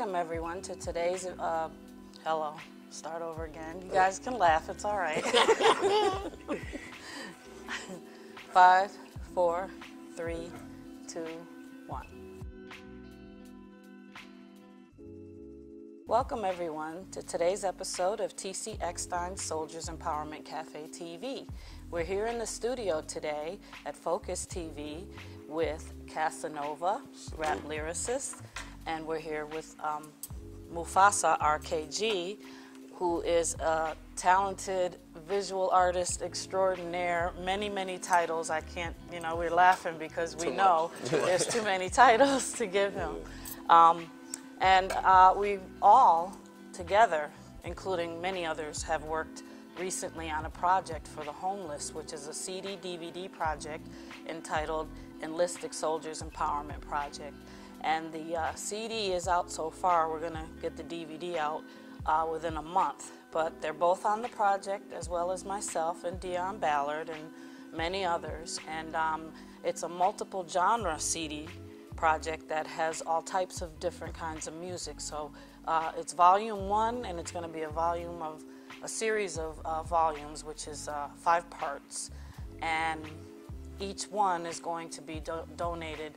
Welcome everyone to today's, hello, start over again. You guys can laugh, it's all right. 5, 4, 3, 2, 1. Welcome everyone to today's episode of TC Eckstein's Souldiers Empowerment Café TV. We're here in the studio today at Focus TV with Casanova, rap lyricist, and we're here with Mufasa RKG, who is a talented visual artist extraordinaire, many titles. I can't, we're laughing because we know there's too many titles to give him. And we all together, including many others, have worked recently on a project for the homeless, which is a CD-DVD project entitled Nlistic Souldiers Empowerment Project. And the CD is out so far. We're going to get the DVD out within a month. But they're both on the project, as well as myself and Dion Ballard and many others. And it's a multiple genre CD project that has all types of different kinds of music. So it's volume 1, and it's going to be a series of volumes, which is 5 parts. And each one is going to be donated,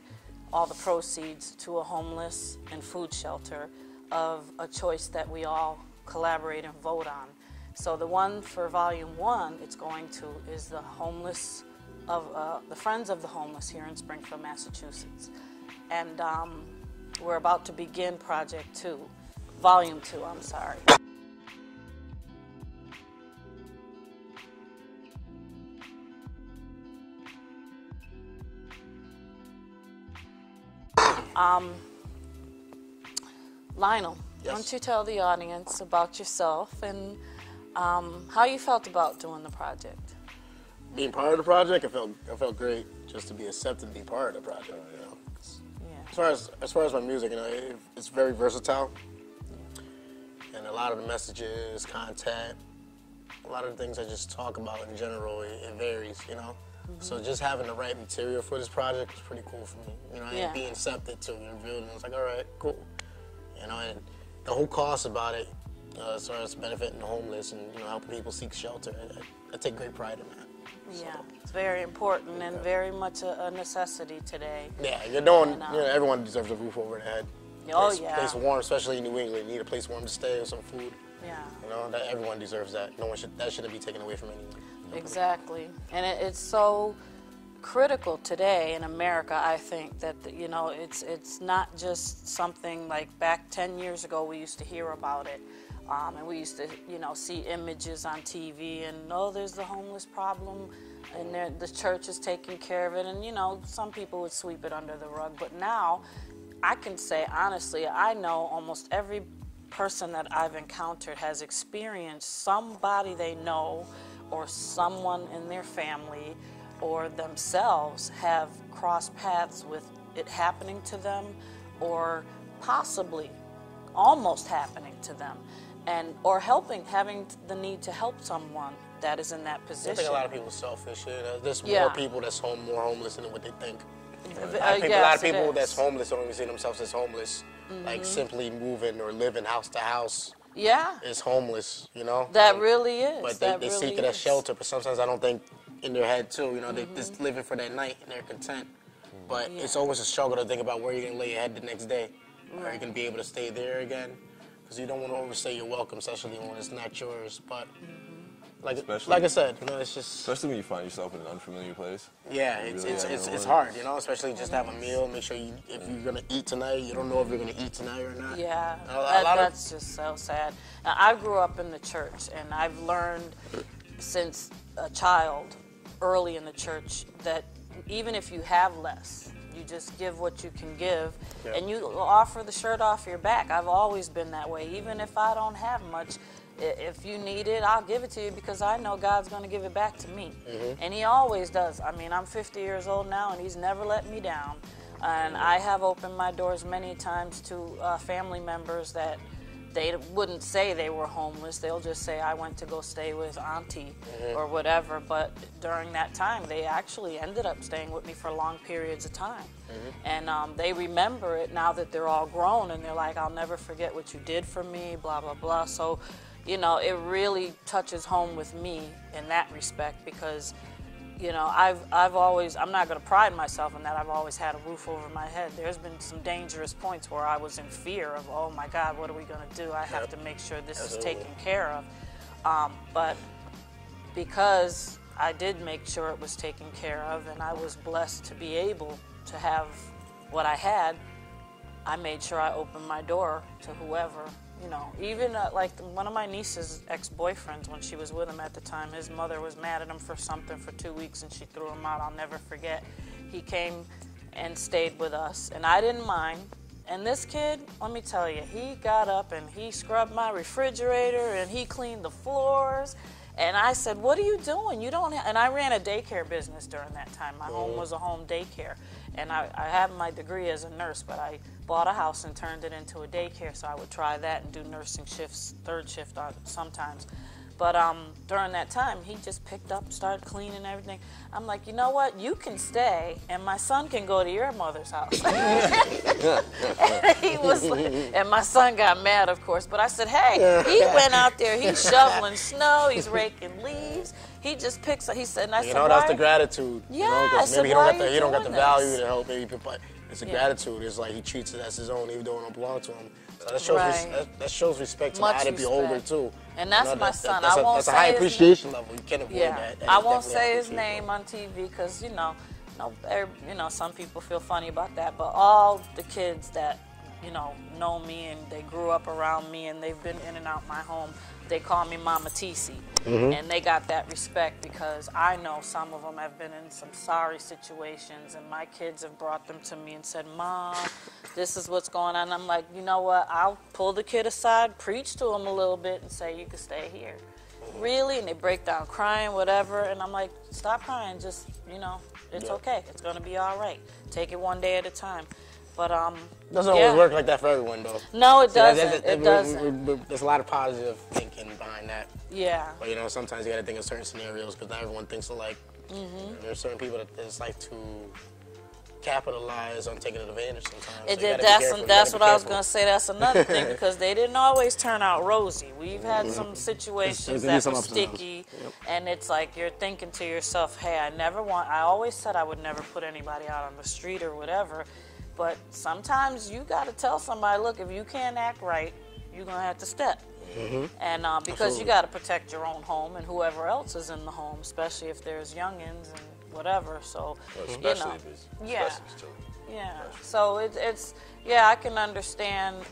all the proceeds, to a homeless and food shelter of a choice that we all collaborate and vote on. So the one for volume 1, is the homeless the Friends of the Homeless here in Springfield, Massachusetts. And we're about to begin project 2, volume 2, I'm sorry. Lionel, yes. Why don't you tell the audience about yourself and how you felt about doing the project? Being part of the project, I felt great just to be accepted to be part of the project. Yeah. As far as my music, it's very versatile, and a lot of the messages, content, a lot of the things I just talk about in general, it varies, So just having the right material for this project was pretty cool for me. And being accepted to revealed, and I was like, all right, cool. And the whole cost about it, as far as benefiting the homeless and helping people seek shelter, I take great pride in that. Yeah, it's very important and very much a necessity today. Yeah, everyone deserves a roof over their head. Oh, Place warm, especially in New England. You need a place warm to stay or some food. Yeah. That everyone deserves that. That shouldn't be taken away from anyone. Exactly. And it's so critical today in America, I think, that it's not just something like back 10 years ago we used to hear about it. And we used to, see images on TV and, there's the homeless problem and the church is taking care of it. And, some people would sweep it under the rug. But now, I can say, honestly, I know almost every person that I've encountered has experienced somebody they know or someone in their family or themselves have crossed paths with it happening to them or possibly almost happening to them. Or having the need to help someone that is in that position. I think a lot of people are selfish. There's more people that's more homeless than what they think. I think a lot of people that's homeless don't even see themselves as homeless, like simply moving or living house to house. Yeah. Is homeless, That really is. But they seek that shelter, but sometimes I don't think in their head too, they're just living for that night and they're content. But it's always a struggle to think about where you're going to lay your head the next day. Are you going to be able to stay there again? Because you don't want to overstay your welcome, especially when it's not yours. But like I said, it's just... Especially when you find yourself in an unfamiliar place. Yeah, it's hard, especially just to have a meal, make sure if you're going to eat tonight, you don't know if you're going to eat tonight or not. Yeah, that's just so sad. Now, I grew up in the church, and I've learned since a child, early in the church, that even if you have less, you just give what you can give, and you offer the shirt off your back. I've always been that way. Even if I don't have much, if you need it, I'll give it to you because I know God's going to give it back to me. And He always does. I mean, I'm 50 years old now, and He's never let me down. And I have opened my doors many times to family members that they wouldn't say they were homeless. They'll just say, I went to go stay with Auntie or whatever. But during that time, they actually ended up staying with me for long periods of time. And they remember it now that they're all grown, and they're like, I'll never forget what you did for me, blah, blah, blah. So, you know, it really touches home with me in that respect because, you know, I've always, I'm not going to pride myself in that. I've always had a roof over my head. There's been some dangerous points where I was in fear of, oh my God, what are we going to do? I have to make sure this is taken care of. But because I did make sure it was taken care of, and I was blessed to be able to have what I had, I made sure I opened my door to whoever. You know, even like one of my niece's ex-boyfriends, when she was with him at the time, his mother was mad at him for something for 2 weeks and she threw him out. I'll never forget. He came and stayed with us, and I didn't mind. And this kid, let me tell you, he got up and he scrubbed my refrigerator and he cleaned the floors. And I said, what are you doing? You don't have, and I ran a daycare business during that time. My home was a home daycare. And I have my degree as a nurse, but I bought a house and turned it into a daycare, so I would try that and do nursing shifts, third shift sometimes. But during that time, he just picked up, started cleaning everything. I'm like, you know what? You can stay, and my son can go to your mother's house. And he was like, and my son got mad, of course. But I said, hey, he went out there. He's shoveling snow. He's raking leaves. He just picks up. He said, and I said, you know, that's the gratitude. Yeah, you know, I said, maybe he don't got the value to help maybe people. It's a gratitude. It's like he treats it as his own, even though it don't belong to him. So that shows that shows respect to the eye to be older too. And that's my son. I won't say that's a high appreciation level. You can't avoid that. I won't say his name on TV because you know, some people feel funny about that. But all the kids that know me and they grew up around me and they've been in and out my home, they call me Mama TC. And they got that respect because I know some of them have been in some sorry situations and my kids have brought them to me and said, Mom, this is what's going on. I'm like, you know what, I'll pull the kid aside, preach to him a little bit and say, you can stay here. Really? And they break down crying, whatever, and I'm like, stop crying, just, it's okay. It's going to be all right. Take it one day at a time. But doesn't always work like that for everyone, though. No, it doesn't. It doesn't. There's a lot of positive thinking behind that. Yeah. But sometimes you got to think of certain scenarios because not everyone thinks alike. There's certain people that just like to capitalize on taking advantage sometimes. That's what I was gonna say. That's another thing because they didn't always turn out rosy. We've had some situations that were sticky, and it's like you're thinking to yourself, "Hey, I always said I would never put anybody out on the street or whatever." But sometimes you got to tell somebody, look, if you can't act right, you're going to have to step. And because you got to protect your own home and whoever else is in the home, especially if there's youngins and whatever. So, especially children. Yeah. So I can understand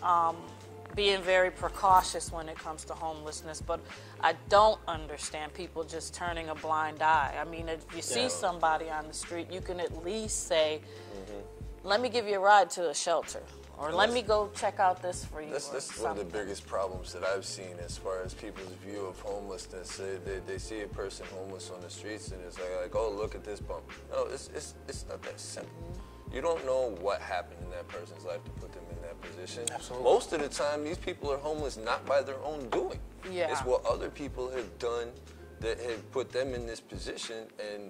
being very precautious when it comes to homelessness, but I don't understand people just turning a blind eye. I mean, if you see somebody on the street, you can at least say, let me give you a ride to a shelter, or let me go check out this for you. That's one of the biggest problems that I've seen as far as people's view of homelessness. They see a person homeless on the streets and it's like, oh, look at this bump. No, it's not that simple. You don't know what happened in that person's life to put them in that position. Absolutely. Most of the time, these people are homeless not by their own doing. Yeah. It's what other people have done that have put them in this position. And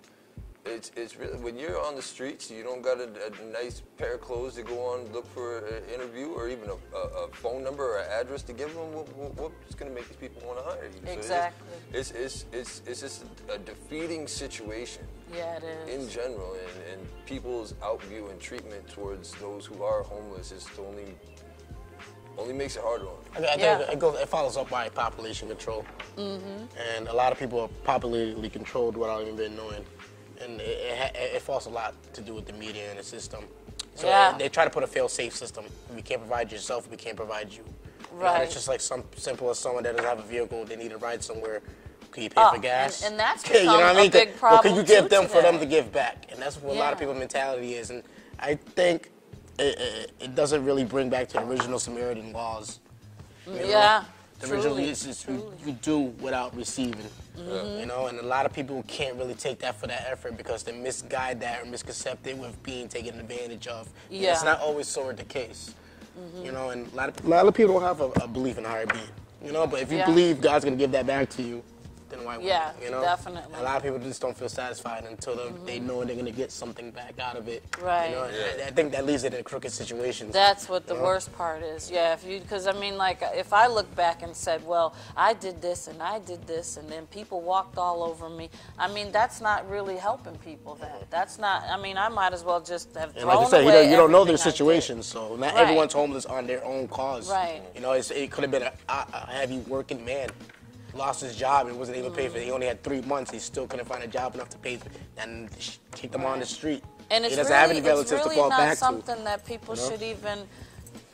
it's really, when you're on the streets, you don't got a nice pair of clothes to go on, look for an interview, or even a phone number or an address to give them. What's going to make these people want to hire you? Exactly. So it's just a defeating situation. Yeah, it is. In general, and people's outview and treatment towards those who are homeless is only makes it harder on them. I think it follows up by population control. And a lot of people are popularly controlled without even being knowing. And it falls a lot to do with the media and the system. So they try to put a fail-safe system. If we can't provide yourself, we can't provide you. Right. It's just like simple as someone that doesn't have a vehicle, they need a ride somewhere. Can you pay for gas? And that's become a big problem. What can you give them for them to give back? And that's what a lot of people's mentality is. And I think it doesn't really bring back to the original Samaritan laws. Originally, it's you do without receiving. And a lot of people can't really take that for that effort because they misguide that or misconcept it with being taken advantage of. And it's not always so the case. You know, and a lot of people don't have a belief in a higher being. You know, but if you believe God's gonna give that back to you, then why wouldn't you? You know? Definitely. And a lot of people just don't feel satisfied until they know they're gonna get something back out of it. Right. You know, and I think that leaves it in crooked situations. That's what the worst part is. Yeah, because I mean, like, if I look back and said, well, I did this and I did this, and then people walked all over me. I mean, that's not really helping people. That's not. I mean, I might as well just have thrown away. And like you said, you don't know their situations, so not everyone's homeless on their own cause. Right. You know, it could have been a heavy working man. Lost his job and wasn't able to pay for it. He only had 3 months. He still couldn't find a job enough to pay for it, and kicked him on the street. And it's he doesn't have any relatives really to fall not back something to. that people should even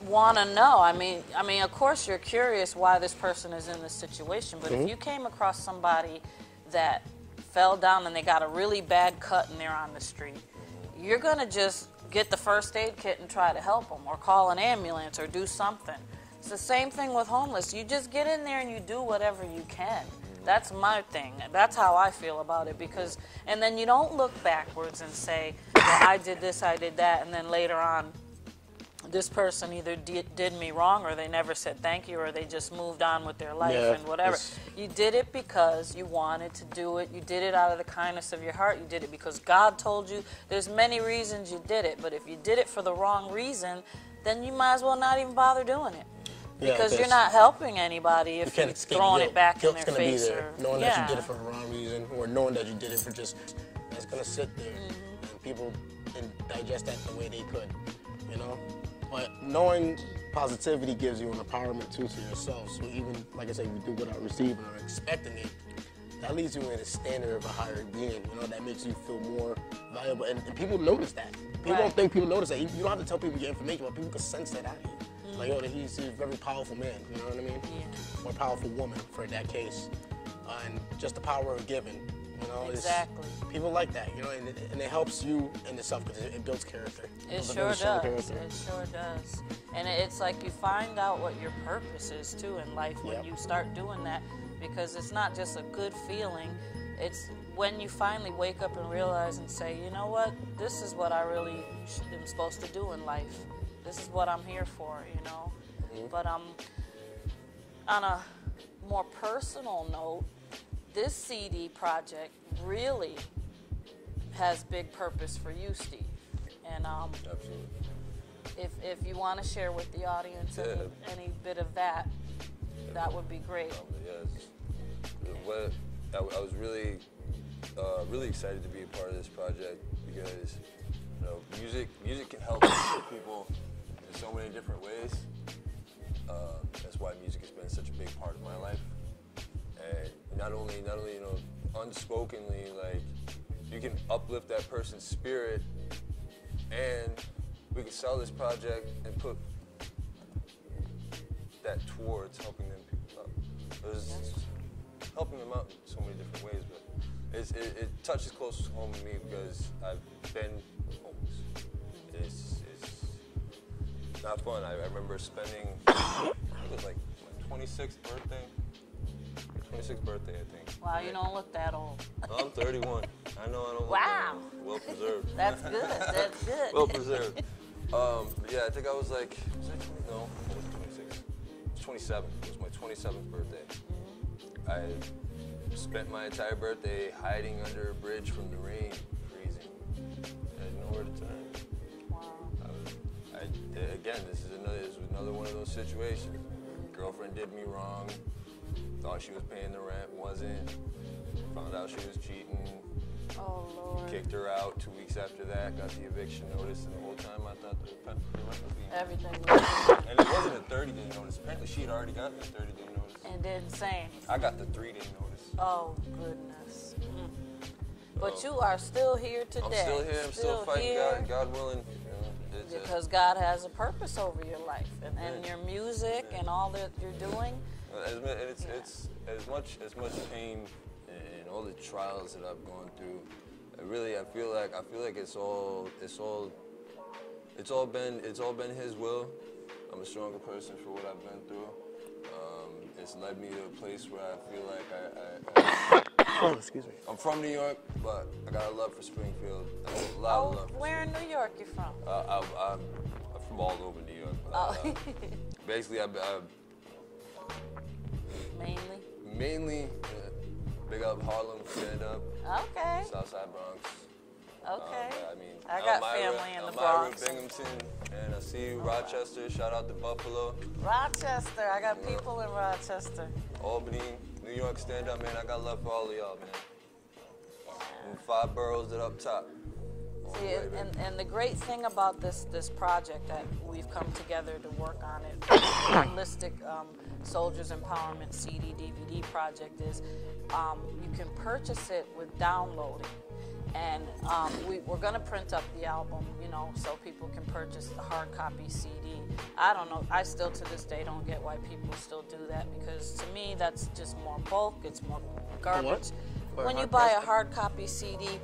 want to know. I mean, of course you're curious why this person is in this situation, but if you came across somebody that fell down and they got a really bad cut and they're on the street, you're going to just get the first aid kit and try to help them, or call an ambulance, or do something. It's the same thing with homeless. You just get in there and you do whatever you can. That's my thing. That's how I feel about it. And then you don't look backwards and say, well, I did this, I did that, and then later on, this person either did me wrong, or they never said thank you, or they just moved on with their life and whatever. You did it because you wanted to do it. You did it out of the kindness of your heart. You did it because God told you. There's many reasons you did it, but if you did it for the wrong reason, then you might as well not even bother doing it. Because you're not helping anybody if you're throwing it back in their face. Knowing that you did it for the wrong reason, or knowing that you did it for just, it's going to sit there. And people can digest that the way they could, you know? But knowing positivity gives you an empowerment too to yourself. So even, like I said, you do without receiving or expecting it, that leaves you in a standard of a higher being, you know, that makes you feel more valuable. And people notice that. People don't think people notice that. You don't have to tell people your information, but people can sense that out of you. Like, yo, he's a very powerful man, you know what I mean? Yeah. Or powerful woman, for that case. And just the power of giving, you know? Exactly. People like that, you know, and it helps you in itself because it builds character. It sure does. It sure does. And it's like you find out what your purpose is, too, in life when you start doing that, because it's not just a good feeling. It's when you finally wake up and realize and say, you know what, this is what I really am supposed to do in life. This is what I'm here for, you know. But on a more personal note, this CD project really has big purpose for you, Steve. And absolutely. If you want to share with the audience any bit of that, that would be great. I was really excited to be a part of this project because, you know, music can help people in so many different ways. That's why music has been such a big part of my life. And not only you know, unspokenly, like, you can uplift that person's spirit, and we can sell this project and put that towards helping them pick up. Helping them out in so many different ways, but it touches close to home to me because I've been homeless. It's not fun. I remember spending, it was like my 26th birthday. 26th birthday, I think. Wow, you don't look that old. No, I'm 31. I know I don't look that old. Well preserved. That's good. That's good. Well preserved. Yeah, I think I was like, no, I was 26. I was 27. It was my 27th birthday. I spent my entire birthday hiding under a bridge from the rain, freezing. I had nowhere to turn. Wow. Again, this is another one of those situations. Girlfriend did me wrong. Thought she was paying the rent, wasn't. Found out she was cheating. Oh, Lord. Kicked her out 2 weeks after that. Got the eviction notice, and the whole time I thought the rent was being everything was and it wasn't a 30-day notice. Apparently, she had already gotten a 30-day notice. And didn't say anything. I got the 3-day notice. Oh, goodness. But you are still here today. I'm still here. I'm still fighting, God willing. You know, because God has a purpose over your life and your music and all that you're doing. It's as much pain and all the trials that I've gone through. I feel like it's all been His will. I'm a stronger person for what I've been through. It's led me to a place where I feel like excuse me. I'm from New York, but I got a love for Springfield. A lot of love. Where in New York you from? I'm from all over New York. Basically, mainly big up Harlem, stand up. Okay. Southside Bronx. Okay. I mean, I got Elmira, family in the Elmira, Bronx. Binghamton, and I see you, Rochester. Shout out to Buffalo. Rochester. I got people in Rochester. Albany, New York, stand up, man. I got love for all of y'all, man. And 5 boroughs that up top. See, and the great thing about this project that we've come together to work on it, Nlistic Souldiers Empowerment CD DVD project, is you can purchase it with downloading. And we're going to print up the album, you know, so people can purchase the hard copy CD. I don't know. I still to this day don't get why people still do that, because to me that's just more bulk. It's more garbage. When you buy a hard copy CD,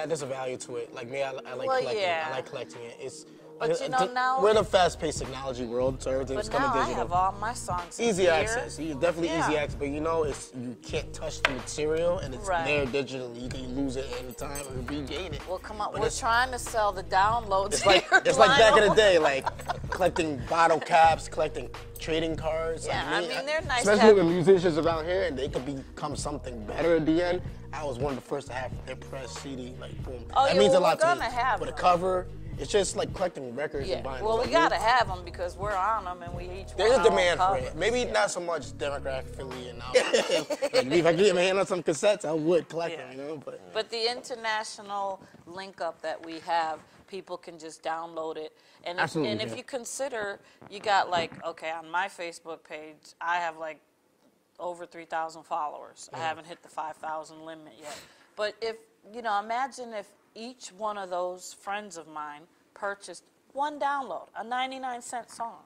there's a value to it. Like me, I like collecting. Yeah. I like collecting it. But you know, now we're in a fast-paced technology world, so everything's coming digital. But now I have all my songs easy here. access. Definitely easy access. But you know, you can't touch the material, and it's there digitally. You can lose it anytime or regain it. Well, come on, we're trying to sell the downloads. It's like back in the day, like collecting bottle caps, collecting trading cards. Yeah, like I mean they're nice. Especially with musicians around here, and they could become something better at the end. I was one of the first to have their press CD, like boom. Oh, that means a lot to me. With a cover. It's just like collecting records and buying them. Well, we gotta have them because we're on them and we each There's want a demand our for it. Maybe not so much demographically and now. Like, if I could get my hand on some cassettes, I would collect them, you know. But the international link up that we have, people can just download it. And if you consider, you got like, okay, on my Facebook page, I have like over 3,000 followers. I haven't hit the 5,000 limit yet. But if, you know, imagine if each one of those friends of mine purchased one download, a 99-cent song.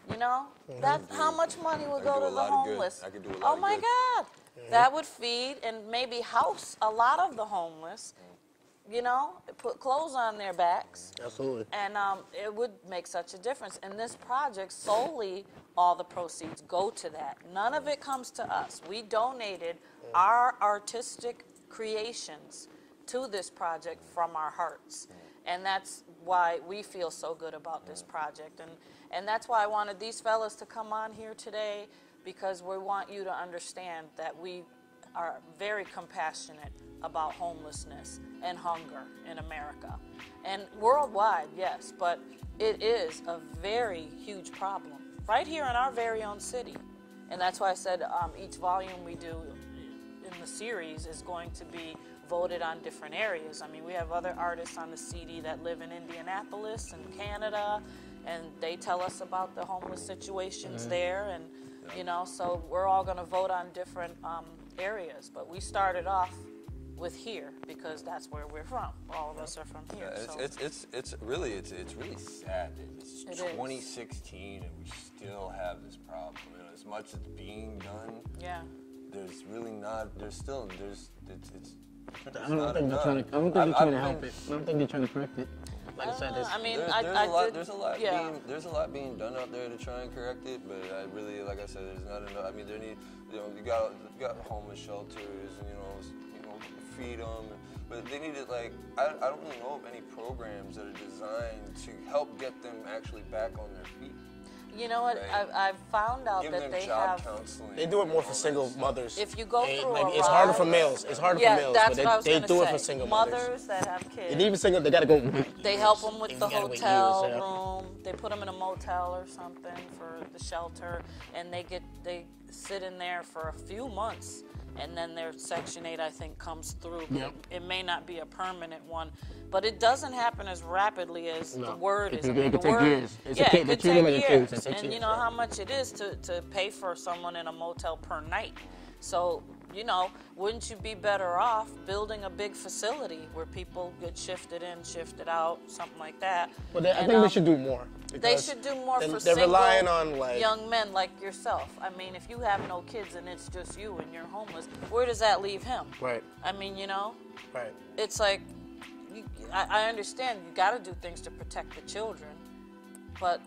You know, that's how much money would go to the homeless. I could do a lot oh of my good. God, that would feed and maybe house a lot of the homeless. You know, put clothes on their backs. Absolutely. And it would make such a difference. And this project, solely all the proceeds go to that. None of it comes to us. We donated our artistic creations to this project from our hearts. And that's why we feel so good about this project. And that's why I wanted these fellas to come on here today, because we want you to understand that we are very compassionate about homelessness and hunger in America. And worldwide, yes, but it is a very huge problem right here in our very own city. And that's why I said each volume we do in the series is going to be voted on different areas. I mean, we have other artists on the CD that live in Indianapolis and Canada, and they tell us about the homeless situations there, and you know, so we're all going to vote on different areas. But we started off with here because that's where we're from. All of us are from here. Yeah, it's really sad that it's 2016 and we still have this problem. You know, as much as being done, there's really not. There's still I don't think they're trying to help it. I don't think they're trying to correct it. Like I said, there's a lot being done out there to try and correct it, but I really, like I said, there's not enough. I mean, you got homeless shelters and you know, feed them, but they need it. Like I don't really know of any programs that are designed to help get them actually back on their feet. You know what? I've found out that they have. Counseling. They do it more for single mothers. If you go through it's harder for males. It's harder for males, that's but what they do it for single mothers that have kids. And even single, they gotta go. They help them with the hotel room. They put them in a motel or something for the shelter, and they sit in there for a few months. And then their Section 8, I think, comes through. Yep. It may not be a permanent one, but it doesn't happen as rapidly as the word is. It could take years. It could take years. And you know how much it is to pay for someone in a motel per night. So, you know, wouldn't you be better off building a big facility where people get shifted in, shifted out, something like that? Well, I think they should do more. They should do more for they're single relying on young men like yourself. I mean, if you have no kids and it's just you and you're homeless, where does that leave him? Right. I mean, you know? Right. It's like, I understand you got to do things to protect the children, but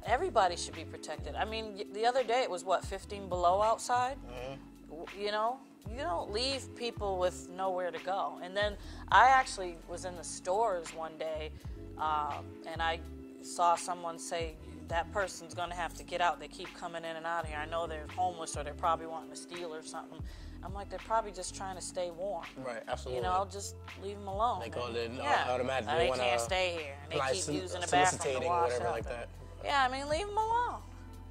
everybody should be protected. I mean, the other day it was, 15 below outside? Mm-hmm. You know? You don't leave people with nowhere to go. And then I actually was in the stores one day, and I saw someone say, that person's going to have to get out. They keep coming in and out of here. I know they're homeless or they're probably wanting to steal or something. I'm like, they're probably just trying to stay warm. Right, absolutely. You know, just leave them alone. They call it yeah. automatically. They can't stay here. And they keep using the bathroom to soliciting wash whatever up. like that. Yeah, I mean, leave them alone.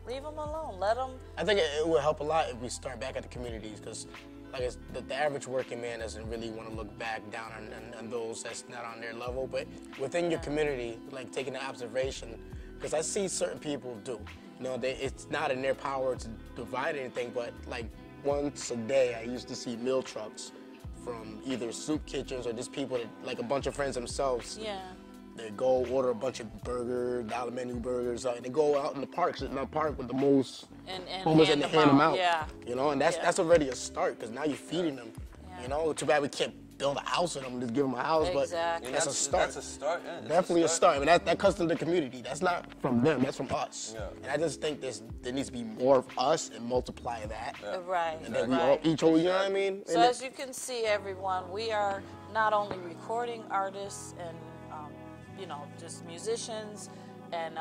Leave them alone. Let them. I think it would help a lot if we start back at the communities, because like the average working man doesn't really want to look back down on those that's not on their level. But within your community, like taking the observation, because I see certain people do. You know, it's not in their power to divide anything, but like once a day I used to see meal trucks from either soup kitchens or just people that, like a bunch of friends themselves. Yeah. They go order a bunch of burgers, dollar menu burgers, and they go out in the park, sit in the park with the most homeless and hand them out. Yeah. You know, and that's already a start, because now you're feeding them. Yeah. You know, too bad we can't build a house for them, just give them a house, Exactly. but that's a start. That's a start, yeah. Definitely a start. I mean, that comes from the community. That's not from them, that's from us. Yeah. And I just think there needs to be more of us and multiply that. Yeah. Right. And then we all, each other, you know what I mean? So as you can see, everyone, we are not only recording artists and you know, just musicians, and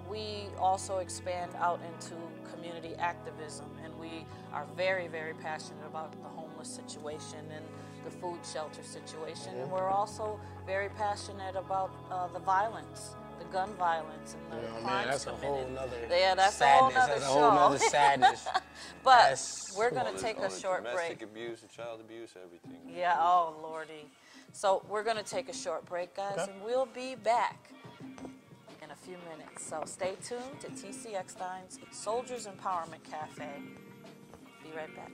we also expand out into community activism, and we are very, very passionate about the homeless situation and the food shelter situation, and we're also very passionate about the violence, the gun violence, and the crimes man, that's committed. a whole nother that's sadness. a whole nother That's show. a whole nother sadness. But we're going to take a short break. Domestic abuse, child abuse, everything. Yeah, oh lordy. So we're going to take a short break, guys, and we'll be back in a few minutes. So stay tuned to TC Eckstein's Souldiers Empowerment Cafe. Be right back.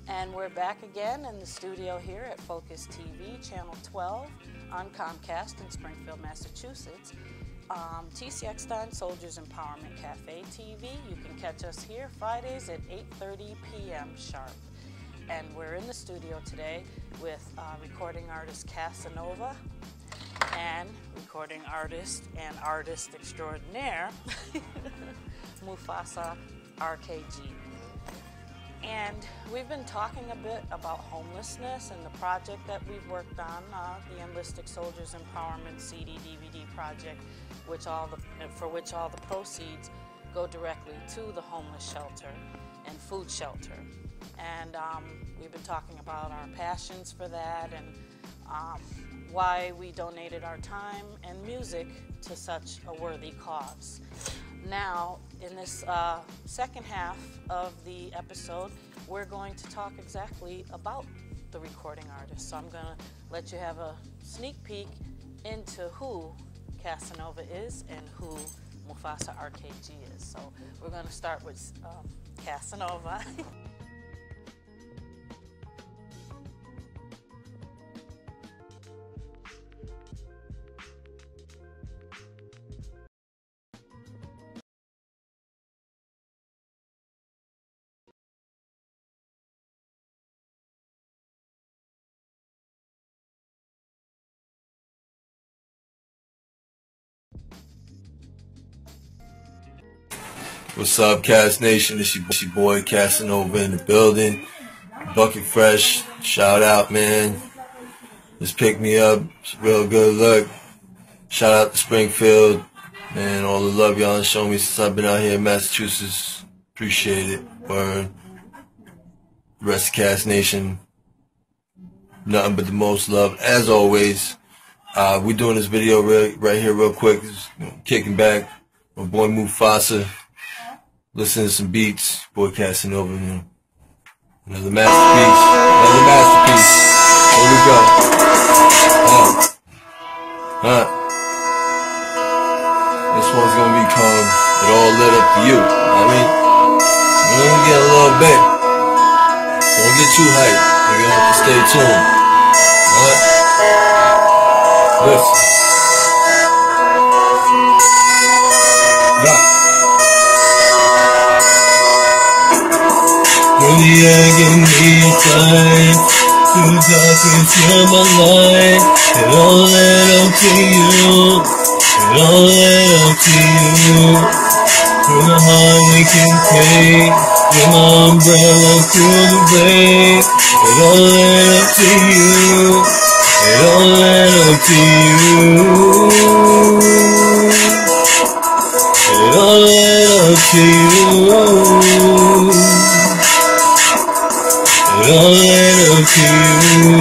And we're back again in the studio here at Focus TV, Channel 12 on Comcast in Springfield, Massachusetts. TC Eckstein Souldiers Empowerment Cafe TV. You can catch us here Fridays at 8:30 p.m. sharp. And we're in the studio today with recording artist Casanova and recording artist and artist extraordinaire, Mufasa RKG. And we've been talking a bit about homelessness and the project that we've worked on, the Nlistic Souldiers Empowerment CD/DVD project, for which all the proceeds go directly to the homeless shelter and food shelter. and we've been talking about our passions for that and why we donated our time and music to such a worthy cause. Now, in this second half of the episode, we're going to talk exactly about the recording artist. So I'm going to let you have a sneak peek into who Casanova is and who Mufasa RKG is. So we're going to start with Casanova. What's up, Cast Nation? It's your boy Casanova in the building. Bucket Fresh, shout out, man. Just pick me up. It's a real good look. Shout out to Springfield. Man, all the love y'all shown me since I've been out here in Massachusetts. Appreciate it. Word. Rest of Cast Nation. Nothing but the most love, as always. We doing this video right here real quick. Just, kicking back. My boy Mufasa. Listen to some beats, boy Casanova, Another masterpiece. Here we go. This one's gonna be called It All Lit Up to You. I mean, we're gonna get a little bit. Don't get too hyped. You're gonna have to stay tuned. Listen. Really agony time to darkness in my life. It all led up to you. It all led up to you. Through the heart we can pray. You're my umbrella through the rain. It all led up to you. It all led up to you. It all led up to you. It all led up to you.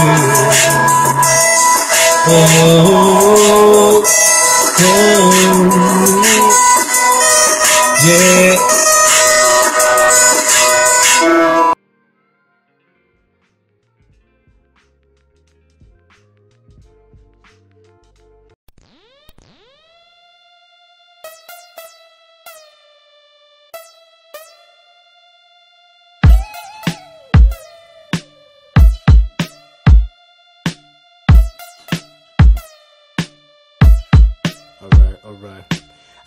Yeah. Alright.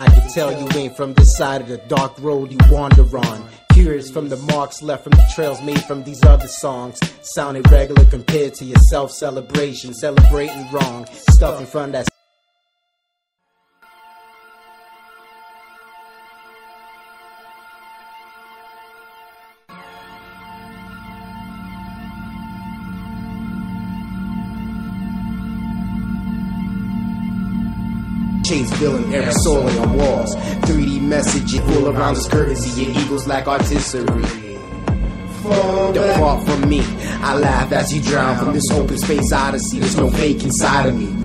I can tell you ain't from this side of the dark road you wander on. Curious from the marks left from the trails made from these other songs. Sounding regular compared to your self-celebration. Celebrating wrong. Stuff in front of that. Chains filling every soul on walls. 3D messaging all around us courtesy. Your eagles lack artistry. Depart from me. I laugh as you drown from this open space odyssey. There's no fake inside of me.